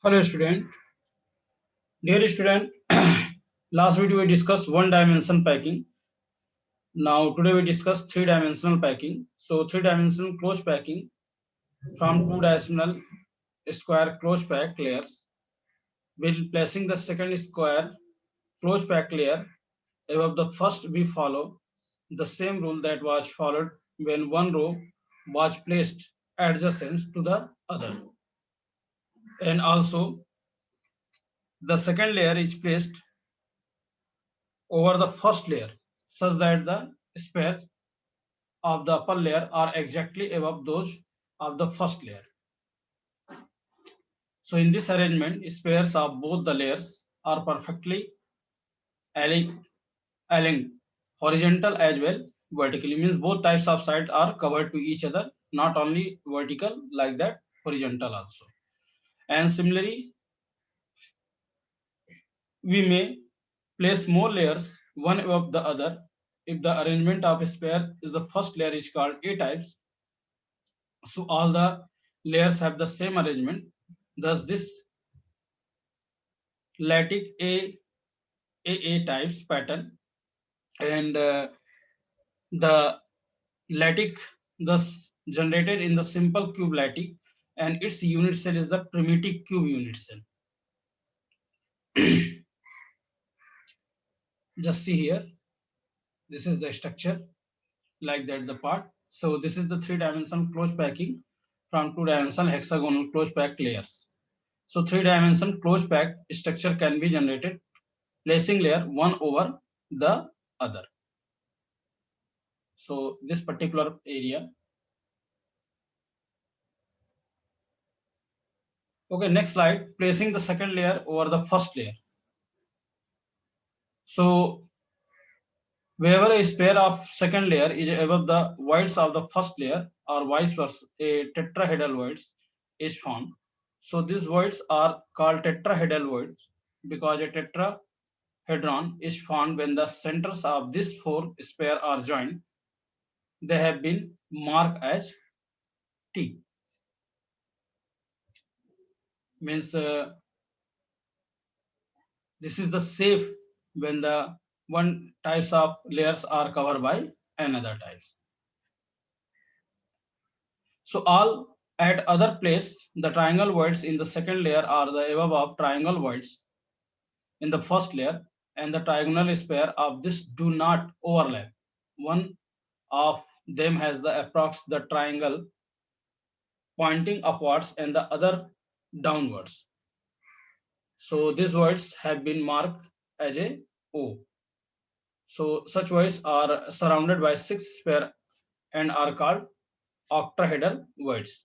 Hello student. Dear student, last video we discussed one dimension packing. Now today we discuss three dimensional packing. So three dimensional close packing from two dimensional square close pack layers. While placing the second square close pack layer above the first, we follow the same rule that was followed when one row was placed adjacent to the other. And also the second layer is placed over the first layer such that the spares of the upper layer are exactly above those of the first layer. So in this arrangement, spares of both the layers are perfectly aligned, horizontal as well vertically. Means both types of sides are covered to each other, not only vertical like that, horizontal also. And similarly, we may place more layers one above the other. If the arrangement of a spare is the first layer is called A types, so all the layers have the same arrangement. Thus, this lattice A types pattern and the lattice thus generated in the simple cube lattice, and its unit cell is the primitive cube unit cell. Just see here, this is the structure like that the part. So this is the three-dimensional close packing from two-dimensional hexagonal close pack layers. So three-dimensional close pack structure can be generated placing layer one over the other. So this particular area. Okay, next slide, placing the second layer over the first layer. So wherever a pair of second layer is above the voids of the first layer or vice versa, a tetrahedral voids is formed. So these voids are called tetrahedral voids because a tetrahedron is formed when the centers of these four spheres are joined. They have been marked as T. Means this is the safe when the one types of layers are covered by another types. So all at other place, the triangle voids in the second layer are the above of triangle voids in the first layer, and the trigonal sphere of this do not overlap. One of them has the approx the triangle pointing upwards and the other downwards. So these voids have been marked as a O. So such voids are surrounded by six sphere and are called octahedral voids.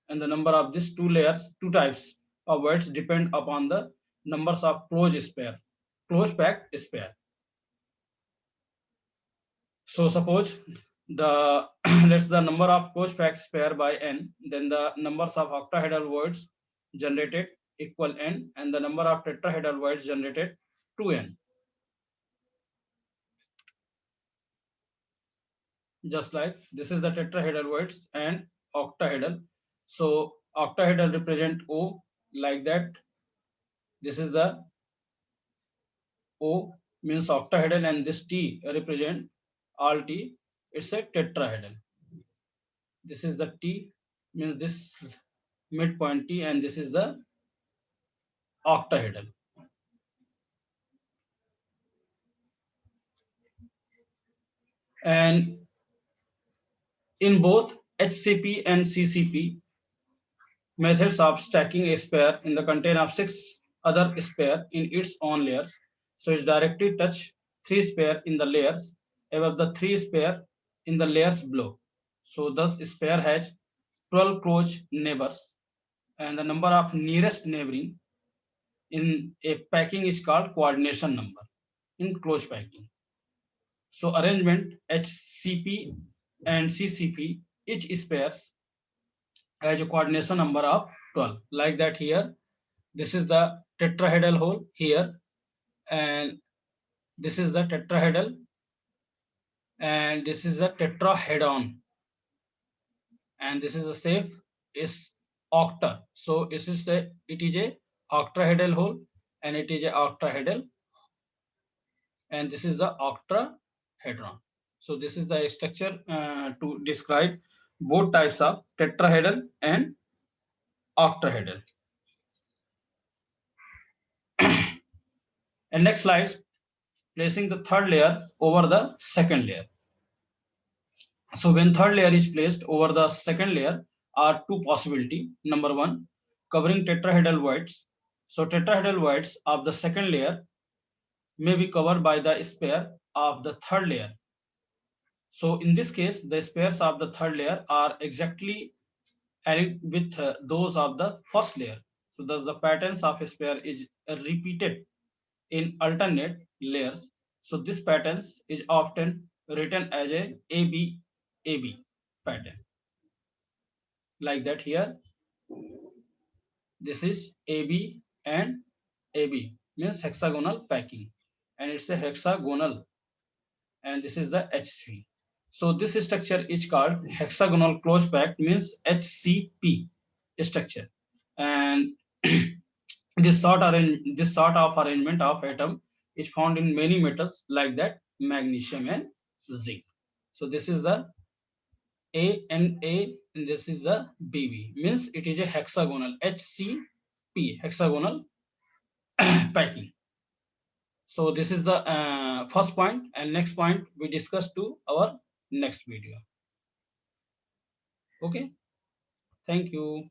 And the number of these two layers, two types of voids depend upon the numbers of closed packed sphere. So suppose the let's the number of closed packed sphere by n, then the numbers of octahedral voids generated equal n, and the number of tetrahedral voids generated 2n. Just like this is the tetrahedral voids and octahedral. So octahedral represent O like that. This is the O means octahedral, and this T represent all T. It's a tetrahedral. This is the T means this midpoint T, and this is the octahedral. And in both HCP and CCP methods of stacking a sphere in the container of six other sphere in its own layers. So it's directly touch three sphere in the layers above the three sphere in the layers below. So thus sphere has 12 close neighbors, and the number of nearest neighboring in a packing is called coordination number in close packing. So arrangement HCP and CCP, each spheres has a coordination number of 12 like that. Here this is the tetrahedral hole here, and this is the tetrahedral, and this is the tetrahedron, and this is the shape is octa. So this is the it is a octahedral hole, and it is a octahedral, and this is the octahedron. So this is the structure to describe both types of tetrahedral and octahedral. And next slide, placing the third layer over the second layer. So when third layer is placed over the second layer are two possibility. Number one, covering tetrahedral voids. So tetrahedral voids of the second layer may be covered by the sphere of the third layer. So in this case, the spheres of the third layer are exactly aligned with those of the first layer. So thus the patterns of a sphere is repeated in alternate layers. So this patterns is often written as a AB pattern, like that here. This is AB and AB means hexagonal packing, and it's a hexagonal, and this is the H3. So this structure is called hexagonal close packed means HCP structure, and this sort of arrangement of atom is found in many metals like that magnesium and zinc. So this is the A and A, and this is the BB means it is a hexagonal HCP hexagonal packing. So this is the first point, and next point we discuss to our next video. Okay, thank you.